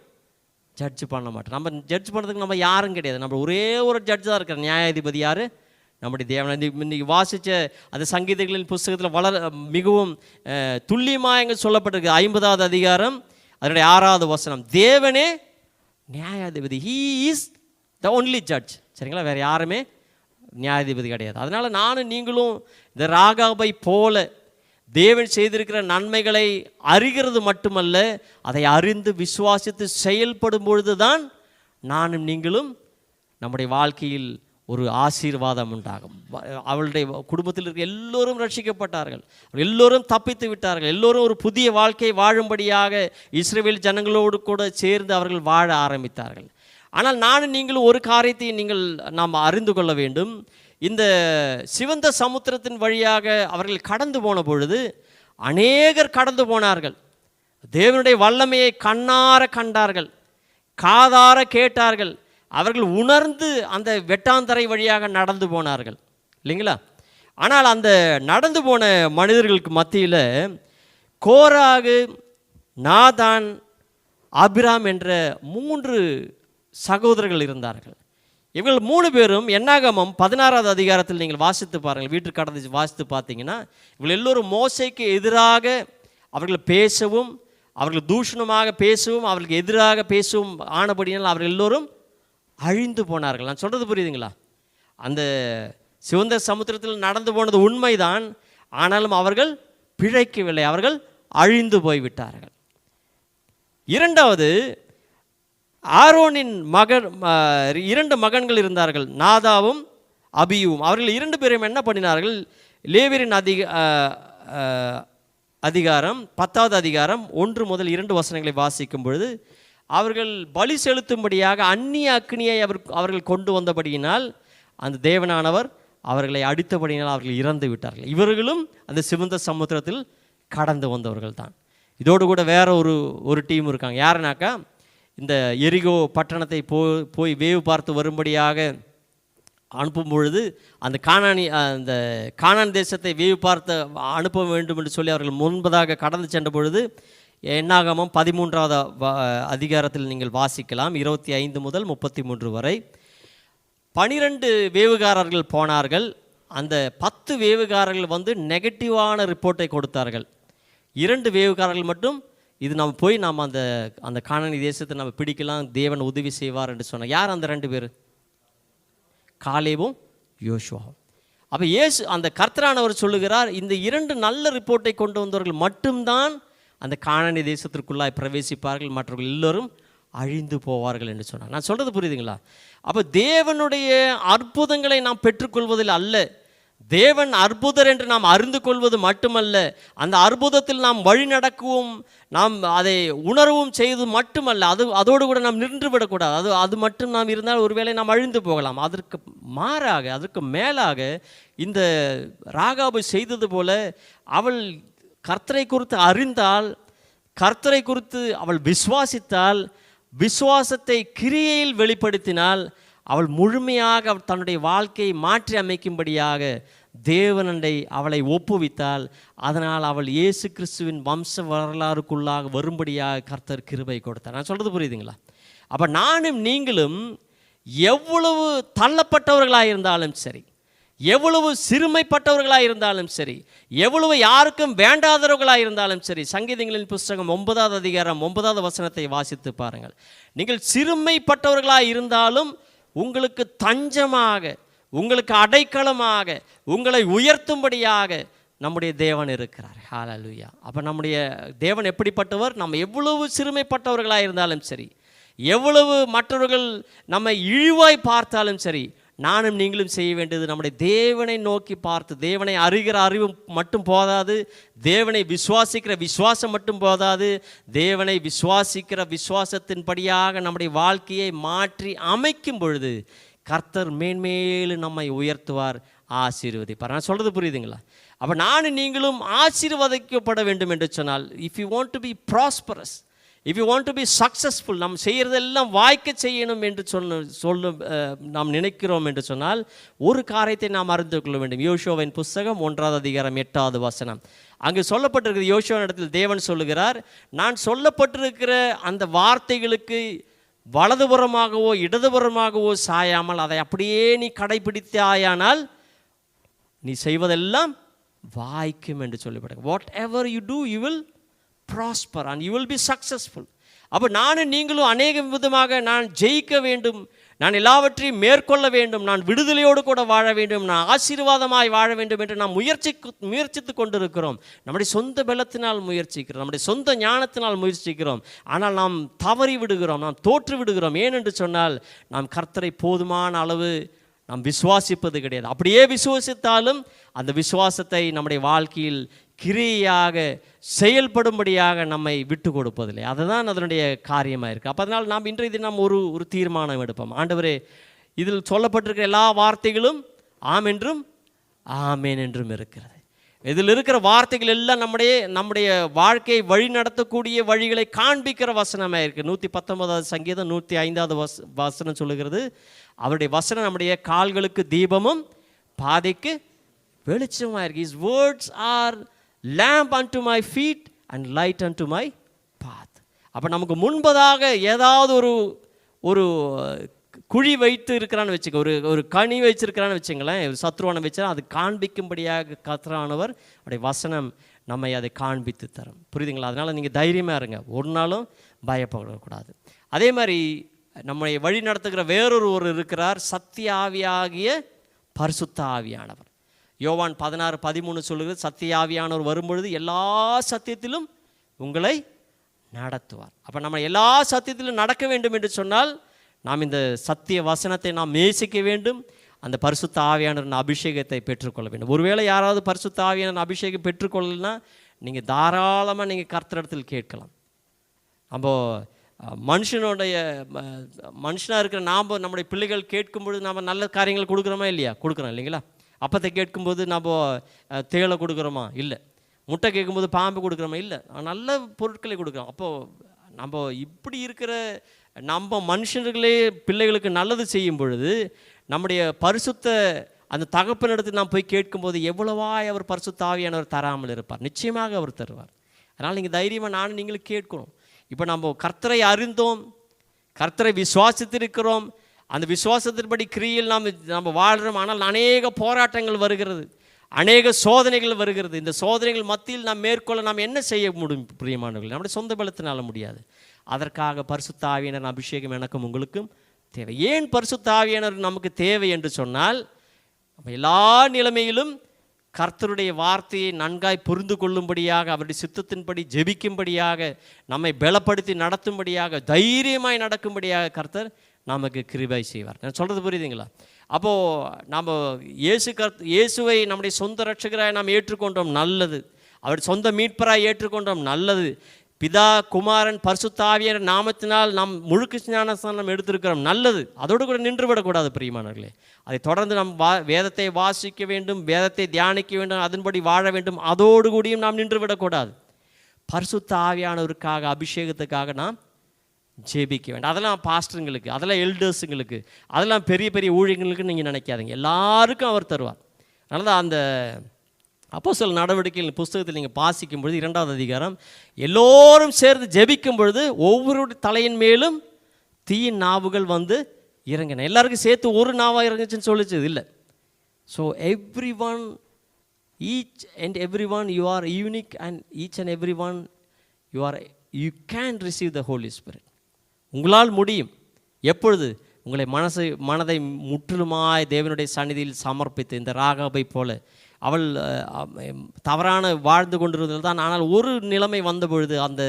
ஜட்ஜ் பண்ண மாட்டேன். நம்ம ஜட்ஜ் பண்ணுறதுக்கு நம்ம யாரும் கிடையாது. நம்ம ஒரே ஒரு ஜட்ஜ் தான் இருக்கிற நியாயாதிபதி யார்? நம்முடைய தேவன். இன்றைக்கி வாசித்த அந்த சங்கீதங்களின் புஸ்தகத்தில் மிகவும் துல்லியமாக எங்கே சொல்லப்பட்டிருக்கு. 50வது அதிகாரம் அதனுடைய 6வது வசனம், தேவனே நியாயாதிபதி. He is the only judge. சரிங்களா? வேறு யாருமே நியாயாதிபதி கிடையாது. அதனால் நானும் நீங்களும் இந்த ராகாபை போல தேவன் செய்திருக்கிற நன்மைகளை அறிகிறது மட்டுமல்ல, அதை அறிந்து விசுவாசித்து செயல்படும் பொழுதுதான் நானும் நீங்களும் நம்முடைய வாழ்க்கையில் ஒரு ஆசீர்வாதம் உண்டாகும். அவளுடைய குடும்பத்தில் இருக்க எல்லோரும் ரட்சிக்கப்பட்டார்கள், எல்லோரும் தப்பித்து விட்டார்கள், எல்லோரும் ஒரு புதிய வாழ்க்கை வாழும்படியாக இஸ்ரவேல் ஜனங்களோடு கூட சேர்ந்து அவர்கள் வாழ ஆரம்பித்தார்கள். ஆனால் நானும் நீங்களும் ஒரு காரியத்தை நாம் அறிந்து கொள்ள வேண்டும். இந்த சிவந்த சமுத்திரத்தின் வழியாக அவர்கள் கடந்து போன பொழுது அநேகர் கடந்து போனார்கள். தேவனுடைய வல்லமையை கண்ணார கண்டார்கள், காதார கேட்டார்கள், அவர்கள் உணர்ந்து அந்த வெட்டாந்தரை வழியாக நடந்து போனார்கள் இல்லைங்களா? ஆனால் அந்த நடந்து போன மனிதர்களுக்கு மத்தியில் கோராகு, நாதான், ஆபிராம் என்ற 3 சகோதரர்கள் இருந்தார்கள். இவர்கள் 3 பேரும் என்னாகமம் 16வது அதிகாரத்தில் நீங்கள் வாசித்து பாருங்கள், வீட்டுக்கு கடந்து வாசித்து பார்த்தீங்கன்னா, இவர்கள் எல்லோரும் மோசேக்கு எதிராக அவர்கள் பேசவும், அவர்கள் தூஷணமாக பேசவும், அவர்களுக்கு எதிராக பேசவும் ஆனபடியால் அவர்கள் எல்லோரும் அழிந்து போனார்கள். நான் சொல்கிறது புரியுதுங்களா? அந்த சிவந்த சமுத்திரத்தில் நடந்து போனது உண்மைதான், ஆனாலும் அவர்கள் பிழைக்கவில்லை, அவர்கள் அழிந்து போய்விட்டார்கள். இரண்டாவது, ஆரோனின் மகன் 2 மகன்கள் இருந்தார்கள், நாதாவும் அபியும். அவர்கள் 2 பேரும் என்ன பண்ணினார்கள்? லேவியரின் அதிகாரம் 10வது அதிகாரம் 1 முதல் 2 வசனங்களை வாசிக்கும் பொழுது, அவர்கள் பலி செலுத்தும்படியாக அந்நிய அக்னியை அவர்கள் கொண்டு வந்தபடியினால் அந்த தேவனானவர் அவர்களை அடித்தபடியினால் அவர்கள் இறந்து விட்டார்கள். இவர்களும் அந்த சிவந்த சமுத்திரத்தில் கடந்து வந்தவர்கள் தான். இதோடு கூட வேற ஒரு டீம் இருக்காங்க. யாருனாக்கா, இந்த எரிகோ பட்டணத்தை போய் வேவு பார்த்து வரும்படியாக அனுப்பும் பொழுது அந்த கானான் தேசத்தை வேவு பார்த்து அனுப்ப வேண்டும் என்று சொல்லி அவர்கள் முன்பதாக கடந்து சென்ற பொழுது, என்னாகமம் 13வது அதிகாரத்தில் நீங்கள் வாசிக்கலாம், 25 முதல் 33 வரை. 12 வேவுகாரர்கள் போனார்கள். அந்த 10 வேவுகாரர்கள் நெகட்டிவான ரிப்போர்ட்டை கொடுத்தார்கள். 2 வேவுகாரர்கள் மட்டும் இது நாம் அந்த கானானி தேசத்தை நம்ம பிடிக்கலாம், தேவன் உதவி செய்வார் என்று சொன்னார். யார் அந்த 2 பேர்? காலேபும் யோசுவாவும். அப்போ அந்த கர்த்தரானவர் சொல்லுகிறார், இந்த 2 நல்ல ரிப்போர்ட்டை கொண்டு வந்தவர்கள் மட்டும்தான் அந்த கானானி தேசத்திற்குள்ளாய் பிரவேசிப்பார்கள், மற்றவர்கள் எல்லோரும் அழிந்து போவார்கள் என்று சொன்னார். நான் சொல்கிறது புரியுதுங்களா? அப்போ தேவனுடைய அற்புதங்களை நாம் பெற்றுக்கொள்வதில் அல்ல, தேவன் அற்புதர் என்று நாம் அறிந்து கொள்வது மட்டுமல்ல, அந்த அற்புதத்தில் நாம் வழி நடக்கவும் நாம் அதை உணர்வும் செய்வது மட்டுமல்ல, அதோடு கூட நாம் நின்று விடக்கூடாது. அது மட்டும் நாம் இருந்தால் ஒருவேளை நாம் அழிந்து போகலாம். அதற்கு மாறாக, அதற்கு மேலாக இந்த ராகாபு செய்தது போல அவள் கர்த்தரை குறித்து அறிந்தால், கர்த்தரை குறித்து அவள் விசுவாசித்தால், விசுவாசத்தை கிரியையில் வெளிப்படுத்தினால், அவள் முழுமையாக தன்னுடைய வாழ்க்கையை மாற்றி அமைக்கும்படியாக தேவனண்டை அவளை ஒப்புவித்தால், அதனால் அவள் இயேசு கிறிஸ்துவின் வம்ச வரலாறுக்குள்ளாக வரும்படியாக கர்த்தர் கிருபை கொடுத்தார். நான் சொல்கிறது புரியுதுங்களா? அப்போ நானும் நீங்களும் எவ்வளவு தள்ளப்பட்டவர்களாக இருந்தாலும் சரி, எவ்வளவு சிறுமைப்பட்டவர்களாக இருந்தாலும் சரி, எவ்வளவு யாருக்கும் வேண்டாதவர்களாக இருந்தாலும் சரி, சங்கீதங்களின் புஸ்தகம் 9வது அதிகாரம் 9வது வசனத்தை வாசித்து பாருங்கள். நீங்கள் சிறுமைப்பட்டவர்களாக இருந்தாலும் உங்களுக்கு தஞ்சமாக, உங்களுக்கு அடைக்கலமாக, உங்களை உயர்த்தும்படியாக நம்முடைய தேவன் இருக்கிறார். ஹல்லேலூயா. அப்போ நம்முடைய தேவன் எப்படிப்பட்டவர்? நம்ம எவ்வளவு சிறுமைப்பட்டவர்களாக இருந்தாலும் சரி, எவ்வளவு மற்றவர்கள் நம்மை இழிவாய் பார்த்தாலும் சரி, நானும் நீங்களும் செய்ய வேண்டியது நம்முடைய தேவனை நோக்கி பார்த்து, தேவனை அறிகிற அறிவு மட்டும் போதாது, தேவனை விசுவாசிக்கிற விசுவாசம் மட்டும் போதாது, தேவனை விசுவாசிக்கிற விசுவாசத்தின்படியாக நம்முடைய வாழ்க்கையை மாற்றி அமைக்கும் பொழுது கர்த்தர் மேன்மேலும் நம்மை உயர்த்துவார், ஆசீர்வதிப்பார். நான் சொல்கிறது புரியுதுங்களா? அப்போ நானும் நீங்களும் ஆசீர்வதிக்கப்பட வேண்டும் என்று சொன்னால், if you want to be prosperous, if you want to be successful, நம்ம செய்கிறதெல்லாம் வாய்க்க செய்யணும் என்று நாம் நினைக்கிறோம் என்று சொன்னால், ஒரு காரியத்தை நாம் அறிந்து கொள்ள வேண்டும். யோசுவாவின் புஸ்தகம் 1வது அதிகாரம் 8வது வசனம். அங்கு சொல்லப்பட்டிருக்கிற யோசுவாவின் இடத்தில் தேவன் சொல்லுகிறார், நான் சொல்லப்பட்டிருக்கிற அந்த வார்த்தைகளுக்கு வலதுபுறமாகவோ இடதுபுறமாகவோ சாயாமல் அதை அப்படியே நீ கடைபிடித்தாயானால் நீ செய்வதெல்லாம் வாய்க்கும் என்று சொல்லப்படுகிறது. Whatever you do you will prosper and you will be successful. அப்போ நானும் நீங்களும் அநேக விதமாக நான் ஜெயிக்க வேண்டும், நான் எல்லாவற்றையும் மேற்கொள்ள வேண்டும், நான் விடுதலையோடு கூட வாழ வேண்டும், நான் ஆசீர்வாதமாய் வாழ வேண்டும் என்று நாம் முயற்சித்து கொண்டிருக்கிறோம். நம்முடைய சொந்த பலத்தினால் முயற்சிக்கிறோம், நம்முடைய சொந்த ஞானத்தினால் முயற்சிக்கிறோம். ஆனால் நாம் தவறி விடுகிறோம், நாம் தோற்று விடுகிறோம். ஏனென்று சொன்னால் நாம் கர்த்தரை போதுமான அளவு நாம் விசுவாசிப்பது கிடையாது. அப்படியே விசுவாசித்தாலும் அந்த விசுவாசத்தை நம்முடைய வாழ்க்கையில் கிரியையாக செயல்படும்படியாக நம்மை விட்டு கொடுப்பதில்லை. அதுதான் அதனுடைய காரியமாக இருக்குது. அப்போ அதனால் நாம் இன்றைய தினம் ஒரு தீர்மானம் எடுப்போம். ஆண்டவரே, இதில் சொல்லப்பட்டிருக்கிற எல்லா வார்த்தைகளும் ஆம் என்றும் ஆமேன் என்றும் இருக்கிறது. இதில் இருக்கிற வார்த்தைகள் எல்லாம் நம்முடைய வாழ்க்கையை வழி நடத்தக்கூடிய வழிகளை காண்பிக்கிற வசனமாக இருக்குது. 119 சங்கீதம் 105 வசனம் சொல்லுகிறது, அவருடைய வசனம் நம்முடைய கால்களுக்கு தீபமும் பாதைக்கு வெளிச்சமாக இருக்குது. His words are lamp unto my feet and light unto my path. அப்போ நமக்கு முன்பதாக ஏதாவது ஒரு குழி வைத்து இருக்கிறான்னு வச்சுக்க, ஒரு கனி வச்சிருக்கிறான்னு வச்சுங்களேன், ஒரு சத்ருவான வச்சா அது காண்பிக்கும்படியாக கர்த்தரானவர் அவருடைய வசனம் நம்மை அதை காண்பித்து தரும். புரியுதுங்களா? அதனால் நீங்கள் தைரியமாக இருங்க, ஒரு நாளும் பயப்படக்கூடாது. அதே மாதிரி நம்மை வழி நடத்துகிற வேறொரு இருக்கிறார், சத்திய ஆவியாகிய பரிசுத்த ஆவியானவர். யோவான் 16:13 சொல்லுகிறது, சத்திய ஆவியானவர் வரும்பொழுது எல்லா சத்தியத்திலும் உங்களை நடத்துவார். அப்போ நம்ம எல்லா சத்தியத்திலும் நடக்க வேண்டும் என்று சொன்னால் நாம் இந்த சத்திய வசனத்தை நாம் நேசிக்க வேண்டும், அந்த பரிசுத்த ஆவியானவரின் அபிஷேகத்தை பெற்றுக்கொள்ள வேண்டும். ஒருவேளை யாராவது பரிசுத்த ஆவியானவரின் அபிஷேகம் பெற்றுக்கொள்ளலைன்னா நீங்கள் தாராளமாக நீங்கள் கர்த்தரிடத்தில் கேட்கலாம். நம்ம மனுஷனாக இருக்கிற நம்முடைய பிள்ளைகள் கேட்கும்பொழுது நாம் நல்ல காரியங்கள் கொடுக்குறோமா இல்லையா? கொடுக்குறோம் இல்லைங்களா? அப்பத்தை கேட்கும்போது நம்ம தேளை கொடுக்குறோமா? இல்லை. முட்டை கேட்கும்போது பாம்பு கொடுக்குறோமா? இல்லை. நல்ல பொருட்களை கொடுக்குறோம். அப்போது நம்ம இப்படி இருக்கிற நம்ம மனுஷர்களே பிள்ளைகளுக்கு நல்லது செய்யும் பொழுது நம்முடைய பரிசுத்த அந்த தகப்பனிடத்தில் நாம் போய் கேட்கும்போது எவ்வளவாய் அவர் பரிசுத்த ஆவியானவர் தராமல் இருப்பார்? நிச்சயமாக அவர் தருவார். அதனால் நீங்கள் தைரியமாக நானும் நீங்களும் கேட்கணும். இப்போ நம்ம கர்த்தரை அறிந்தோம், கர்த்தரை விசுவாசித்திருக்கிறோம், அந்த விசுவாசத்தின்படி கிரியில் நம்ம வாழ்கிறோம். ஆனால் அநேக போராட்டங்கள் வருகிறது, அநேக சோதனைகள் வருகிறது. இந்த சோதனைகள் மத்தியில் நாம் மேற்கொள்ள நாம் என்ன செய்ய முடியும் பிரியமானவர்கள்? நம்முடைய சொந்த பலத்தினால முடியாது. அதற்காக பரிசுத்த ஆவியானவர் அபிஷேகம் எனக்கும் உங்களுக்கும் தேவை. ஏன் பரிசுத்த ஆவியானவர் நமக்கு தேவை என்று சொன்னால், நம்ம எல்லா நிலைமையிலும் கர்த்தருடைய வார்த்தையை நன்காய் புரிந்து கொள்ளும்படியாக, அவருடைய சித்தத்தின்படி ஜெபிக்கும்படியாக, நம்மை பலப்படுத்தி நடத்தும்படியாக, தைரியமாய் நடக்கும்படியாக கர்த்தர் நமக்கு கிருபை செய்வார். நான் சொல்கிறது புரியுதுங்களா? அப்போது நம்ம இயேசுவை நம்முடைய சொந்த இரட்சகராய் நாம் ஏற்றுக்கொண்டோம், நல்லது. அவர் சொந்த மீட்பராய் ஏற்றுக்கொண்டோம், நல்லது. பிதா, குமாரன், பரிசுத்த ஆவியானவர் நாமத்தினால் நாம் முழுக்கு ஞானஸ்நானம் எடுத்திருக்கிறோம், நல்லது. அதோடு கூட நின்று விடக்கூடாது பிரியமானவர்களே. அதை தொடர்ந்து நாம் வேதத்தை வாசிக்க வேண்டும், வேதத்தை தியானிக்க வேண்டும், அதன்படி வாழ வேண்டும். அதோடு கூடியும் நாம் நின்று விடக்கூடாது. பரிசுத்த ஆவியானவருக்காக, அபிஷேகத்துக்காக நாம் ஜெபிக்க வேண்டும். அதெல்லாம் பாஸ்டருங்களுக்கு, அதெல்லாம் எல்டர்ஸுங்களுக்கு, அதெல்லாம் பெரிய பெரிய ஊழியர்களுக்கு நீங்கள் நினைக்காதீங்க, எல்லாருக்கும் அவர் தருவார். அதனால தான் அந்த அப்போஸ்தலர் நடவடிக்கைகள் புஸ்தகத்தில் நீங்கள் வாசிக்கும் பொழுது 2வது அதிகாரம், எல்லோரும் சேர்ந்து ஜெபிக்கும் பொழுது ஒவ்வொரு தலையின் மேலும் தீயின் நாவுகள் வந்து இறங்கின. எல்லாருக்கும் சேர்த்து ஒரு நாவாக இறங்குச்சுன்னு சொல்லிச்சது இல்லை. So everyone, each and every one, you are unique and each and every one you can receive the holy spirit. உங்களால் முடியும். எப்பொழுது? உங்களை மனதை முற்றிலுமாய் தேவனுடைய சந்நிதியில் சமர்ப்பித்து, இந்த ராகாபை போல அவள் தவறான வாழ்ந்து கொண்டிருந்தது தான். ஆனால் ஒரு நிலைமை வந்த பொழுது அந்த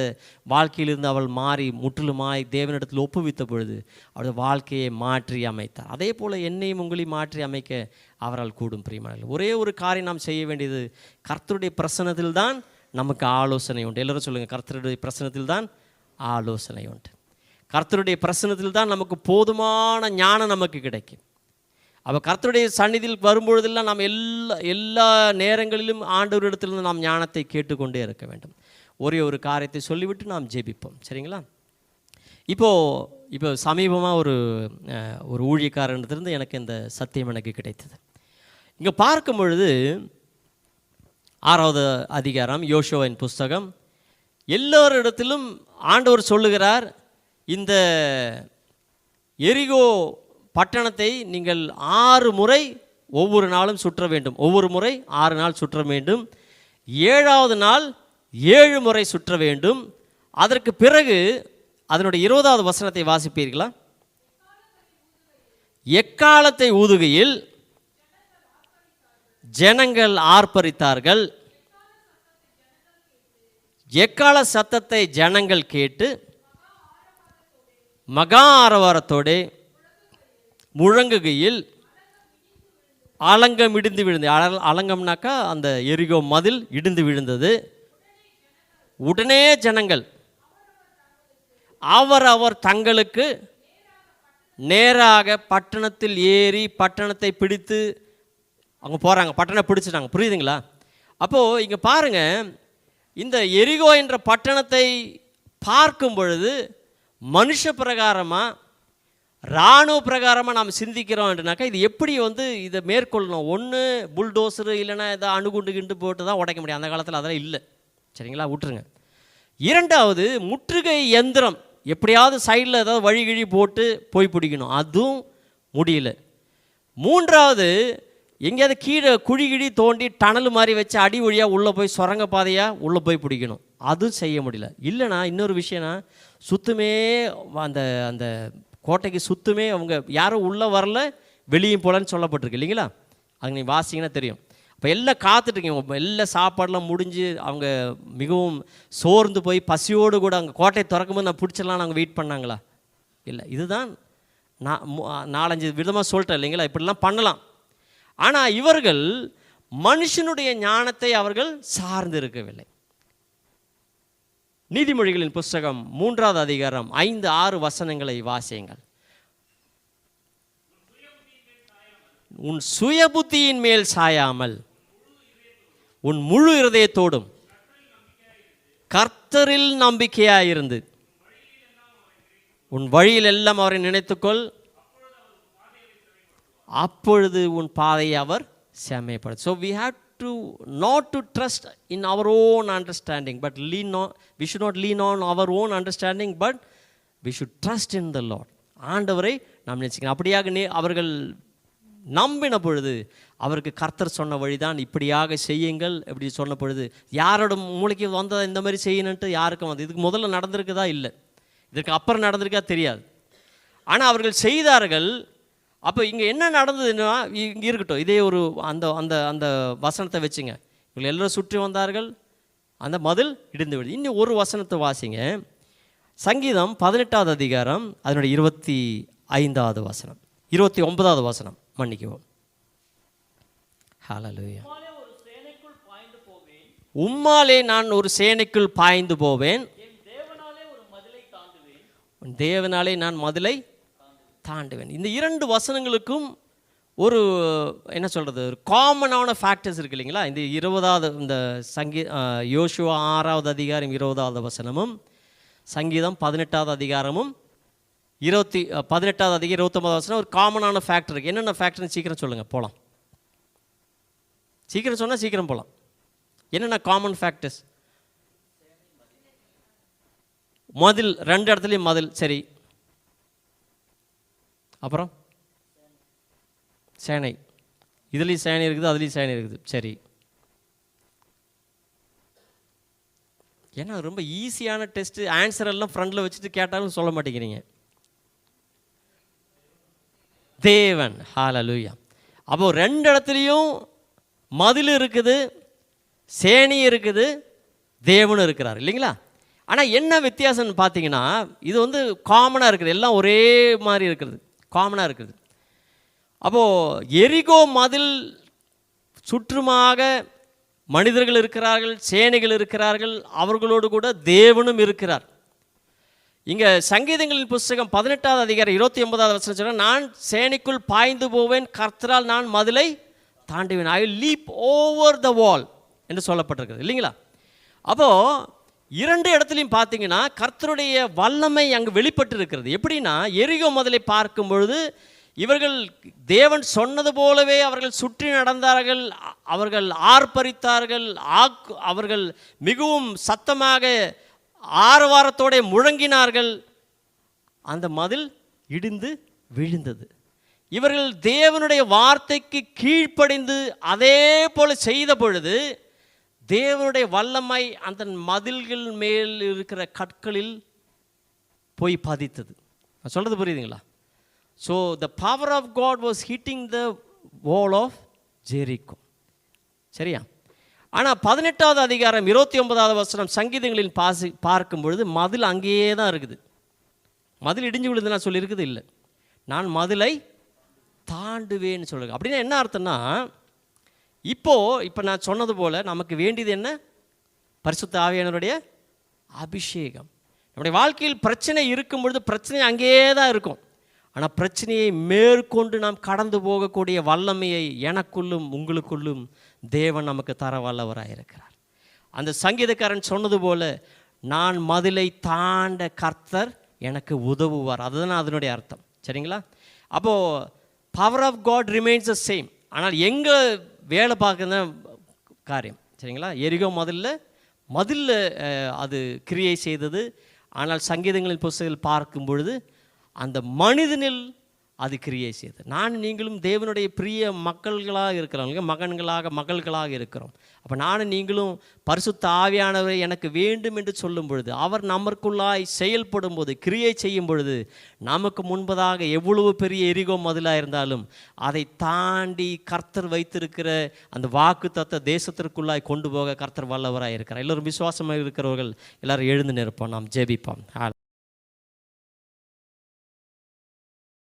வாழ்க்கையிலிருந்து அவள் மாறி முற்றிலுமாய் தேவனிடத்தில் ஒப்புவித்த பொழுது அவள் வாழ்க்கையை மாற்றி அமைத்தார். அதே போல் என்னையும் உங்களையும் மாற்றி அமைக்க அவரால் கூடும் பிரியமானவர்களே. ஒரே ஒரு காரியம் நாம் செய்ய வேண்டியது, கர்த்தருடைய பிரசன்னத்தில் தான் நமக்கு ஆலோசனை உண்டு. எல்லோரும் சொல்லுங்கள், கர்த்தருடைய பிரசன்னத்தில் தான் ஆலோசனை உண்டு. கர்த்தருடைய பிரசன்னத்தில் தான் நமக்கு போதுமான ஞானம் நமக்கு கிடைக்கும். அப்போ கர்த்தருடைய சந்நிதியில் வரும்பொழுதெல்லாம் நாம் எல்லா நேரங்களிலும் ஆண்டவரிடத்திலிருந்து நாம் ஞானத்தை கேட்டுக்கொண்டே இருக்க வேண்டும். ஒரே ஒரு காரியத்தை சொல்லிவிட்டு நாம் ஜெபிப்போம், சரிங்களா? இப்போ சமீபமாக ஒரு ஊழியக்காரனிடத்திலிருந்து எனக்கு இந்த சத்தியம் எனக்கு கிடைத்தது. இங்கே பார்க்கும் பொழுது 6வது அதிகாரம் யோசுவாவின் புஸ்தகம், எல்லோரிடத்திலும் ஆண்டவர் சொல்லுகிறார், இந்த எரிகோ பட்டணத்தை நீங்கள் 6 முறை ஒவ்வொரு நாளும் சுற்ற வேண்டும். ஒவ்வொரு முறை 6 நாள் சுற்ற வேண்டும். 7வது நாள் 7 முறை சுற்ற வேண்டும். அதற்கு பிறகு அதனுடைய 20வது வசனத்தை வாசிப்பீர்களா? எக்காலத்தை ஊதுகையில் ஜனங்கள் ஆர்ப்பரித்தார்கள். எக்கால சத்தத்தை ஜனங்கள் கேட்டு மகா ஆரவாரத்தோடு முழங்குகையில் அலங்கம் இடிந்து விழுந்தது. அலங்கம்னாக்கா அந்த எரிகோ மதில் இடிந்து விழுந்தது. உடனே ஜனங்கள் அவர் தங்களுக்கு நேராக பட்டணத்தில் ஏறி பட்டணத்தை பிடித்து அவங்க போகிறாங்க. பட்டணம் பிடிச்சிட்டாங்க. புரியுதுங்களா? அப்போது இங்கே பாருங்கள், இந்த எரிகோ என்ற பட்டணத்தை பார்க்கும் பொழுது மனுஷ பிரகாரமாக இராணுவ பிரகாரமாக நாம் சிந்திக்கிறோம் என்றுனாக்கா இது எப்படி இதை மேற்கொள்ளணும்? ஒன்று புல்டோசரு இல்லைன்னா இதை அணுகுண்டு கிண்டு போட்டு தான் உடைக்க முடியும். அந்த காலத்தில் அதெல்லாம் இல்லை. சரிங்களா? விட்டுருங்க. இரண்டாவது, முற்றுகை எந்திரம் எப்படியாவது சைடில் ஏதாவது வழிகிழி போட்டு போய் பிடிக்கணும். அதுவும் முடியல. மூன்றாவது, எங்கேயாவது கீழே குழிகிழி தோண்டி டனல் மாதிரி வச்சு அடி வழியாக உள்ளே போய் சுரங்க பாதையாக உள்ளே போய் பிடிக்கணும். அதுவும் செய்ய முடியல. இல்லைனா இன்னொரு விஷயம்னா சுத்தமே அந்த அந்த கோட்டைக்கு சுத்தமே அவங்க யாரும் உள்ளே வரல வெளியும் போலன்னு சொல்லப்பட்டிருக்கு இல்லைங்களா? அங்கே நீங்கள் வாசிங்கன்னா தெரியும். இப்போ எல்லாம் காத்துட்ருக்கீங்க. எல்லாம் சாப்பாடெலாம் முடிஞ்சு அவங்க மிகவும் சோர்ந்து போய் பசியோடு கூட அங்கே கோட்டையை திறக்கும்போது நான் பிடிச்சிடலாம் நாங்கள் வெயிட் பண்ணாங்களா? இல்லை. இதுதான் நான் 4-5 விதமாக சொல்லிட்டேன் இல்லைங்களா? இப்படிலாம் பண்ணலாம். ஆனால் இவர்கள் மனுஷனுடைய ஞானத்தை அவர்கள் சார்ந்து இருக்கவில்லை. நீதிமொழிகளின் புஸ்தகம் 3வது அதிகாரம் 5-6 வசனங்களை வாசியுங்கள். உன் சுய புத்தியின் மேல் சாயாமல் உன் முழு இருதயத்தோடும் கர்த்தரில் நம்பிக்கையாயிருந்து உன் வழியில் எல்லாம் அவரை நினைத்துக்கொள், அப்பொழுது உன் பாதையை அவர் செம்மைப்படுத்தும். So we have to not to trust in our own understanding, but we should not lean on our own understanding, but we should trust in the Lord. ஆண்டவரை நாம் நினைச்சுக்கணும். அப்படியாக அவர்கள் நம்பின பொழுது அவருக்கு கர்த்தர் சொன்ன வழிதான் இப்படியாக செய்யுங்கள் அப்படி சொன்ன பொழுது யாரோட மூளைக்கு வந்ததை இந்த மாதிரி செய்யணுன்ட்டு யாருக்கும் இதுக்கு முதல்ல நடந்திருக்குதா? இல்லை. இதற்கு அப்புறம் நடந்திருக்கா தெரியாது. ஆனால் அவர்கள் செய்தார்கள். அப்போ இங்கே என்ன நடந்ததுன்னா, இங்கே இருக்கட்டும், இதே ஒரு அந்த அந்த அந்த வசனத்தை வச்சுங்க. இவங்க எல்லோரும் சுற்றி வந்தார்கள், அந்த மதில் இடிந்து விடுது. இன்னும் ஒரு வசனத்தை வாசிங்க. சங்கீதம் 18வது அதிகாரம் அதனுடைய 25வது வசனம், 29வது வசனம், மன்னிக்குவோம். ஹல்லேலூயா. உம்மாலே நான் ஒரு சேனைக்குள் பாய்ந்து போவேன், தேவனாலே நான் மதிலை தாண்டுவேன். இந்த 2 வசனங்களுக்கும் ஒரு என்ன சொல்கிறது, ஒரு காமனான ஃபேக்டர்ஸ் இருக்குது இல்லைங்களா? இந்த 20வது இந்த யோசுவா 6வது அதிகாரம் 20வது வசனமும் சங்கீதம் 18வது அதிகாரமும் 18வது அதிகாரம் 29வது வசனம் ஒரு காமனான ஃபேக்டர் இருக்குது. என்னென்ன ஃபேக்டர்னு சீக்கிரம் சொல்லுங்கள், போகலாம். சீக்கிரம் சொன்னால் சீக்கிரம் போகலாம். என்னென்ன காமன் ஃபேக்டர்ஸ்? மதில், 2 இடத்துலையும் மதில். சரி, அப்புறம் சேனை, இதுலேயும் சேனை இருக்குது, அதுலேயும் சேனை இருக்குது. சரி, ஏன்னா ரொம்ப ஈஸியான டெஸ்ட்டு, ஆன்சர் எல்லாம் ஃப்ரண்டில் வச்சுட்டு கேட்டாலும் சொல்ல மாட்டேங்கிறீங்க. தேவன். ஹல்லேலூயா. அப்போது 2 இடத்துலையும் மதில் இருக்குது, சேனி இருக்குது, தேவனும் இருக்கிறார் இல்லைங்களா? ஆனால் என்ன வித்தியாசம்னு பார்த்தீங்கன்னா, இது காமனாக இருக்குது, எல்லாம் ஒரே மாதிரி இருக்கிறது, காமனாக இருக்குது. அப்போது எரிகோ மதில் சுற்றுமாக மனிதர்கள் இருக்கிறார்கள், சேனைகள் இருக்கிறார்கள், அவர்களோடு கூட தேவனும் இருக்கிறார். இங்கே சங்கீதங்களின் புஸ்தகம் 18வது அதிகாரம் 29வது வசனம் சொன்னால், நான் சேனைக்குள் பாய்ந்து போவேன், கர்த்தரால் நான் மதிலை தாண்டுவேன், I will leap over the wall என்று சொல்லப்பட்டிருக்கிறது இல்லைங்களா? அப்போது 2 இடத்துலையும் பார்த்தீங்கன்னா கர்த்தருடைய வல்லமை அங்கு வெளிப்பட்டு இருக்கிறது. எப்படின்னா, எரிகோ மதிலை பார்க்கும் பொழுது இவர்கள் தேவன் சொன்னது போலவே அவர்கள் சுற்றி நடந்தார்கள், அவர்கள் ஆர்ப்பரித்தார்கள், அவர்கள் மிகவும் சத்தமாக ஆரவாரத்தோடு முழங்கினார்கள். அந்த மதில் இடிந்து விழுந்தது. இவர்கள் தேவனுடைய வார்த்தைக்கு கீழ்ப்படிந்து அதே போல செய்த பொழுது தேவனுடைய வல்லமை அந்த மதில்கள் மேல் இருக்கிற கற்களில் போய் பதித்தது. நான் சொல்கிறது புரியுதுங்களா? So the power of God was hitting the wall of Jericho. சரியா? ஆனால் 18வது அதிகாரம் 29வது வசனம் சங்கீதங்களில் பார்க்கும் பொழுது மதில் அங்கேயே தான் இருக்குது. மதில் இடிஞ்சு விழுந்து நான் சொல்லியிருக்குது இல்லை, நான் மதிலை தாண்டுவேன்னு சொல்லுங்க. அப்படின்னா என்ன அர்த்தம்னா, இப்போ நான் சொன்னது போல் நமக்கு வேண்டியது என்ன? பரிசுத்த ஆவியானவருடைய அபிஷேகம். நம்முடைய வாழ்க்கையில் பிரச்சனை இருக்கும் பொழுது பிரச்சனை அங்கேயே தான் இருக்கும். ஆனால் பிரச்சனையை மேற்கொண்டு நாம் கடந்து போகக்கூடிய வல்லமையை எனக்குள்ளும் உங்களுக்குள்ளும் தேவன் நமக்கு தர வல்லவராக இருக்கிறார். அந்த சங்கீதக்காரன் சொன்னது போல், நான் மதிலை தாண்ட கர்த்தர் எனக்கு உதவுவார். அதுதான் அதனுடைய அர்த்தம். சரிங்களா? அப்போது power of God remains the same. ஆனால் எங்கே வேலை பார்க்குற காரியம். சரிங்களா? எரிகோ மதில்ல அது கிரியை செய்தது. ஆனால் சங்கீதங்களின் புஸ்தகத்தில் பார்க்கும் பொழுது அந்த மனிதனில் அது கிரியை செய்தது. நீங்களும் தேவனுடைய பிரிய மக்கள்களாக இருக்கிறவங்க, மகள்களாக இருக்கிறோம். அப்போ நீங்களும் பரிசுத்த ஆவியானவரை எனக்கு வேண்டும் என்று சொல்லும் பொழுது, அவர் நமக்குள்ளாய் செயல்படும் போது, கிரியை செய்யும் பொழுது, நமக்கு முன்பதாக எவ்வளவு பெரிய எரிகோ மதிலாக இருந்தாலும் அதை தாண்டி கர்த்தர் வைத்திருக்கிற அந்த வாக்குத்தத்த தேசத்திற்குள்ளாய் கொண்டு போக கர்த்தர் வல்லவராக இருக்கிறார். எல்லோரும் விசுவாசமாக இருக்கிறவர்கள் எல்லாரும் எழுந்து நிற்போம், நாம் ஜெபிப்போம்.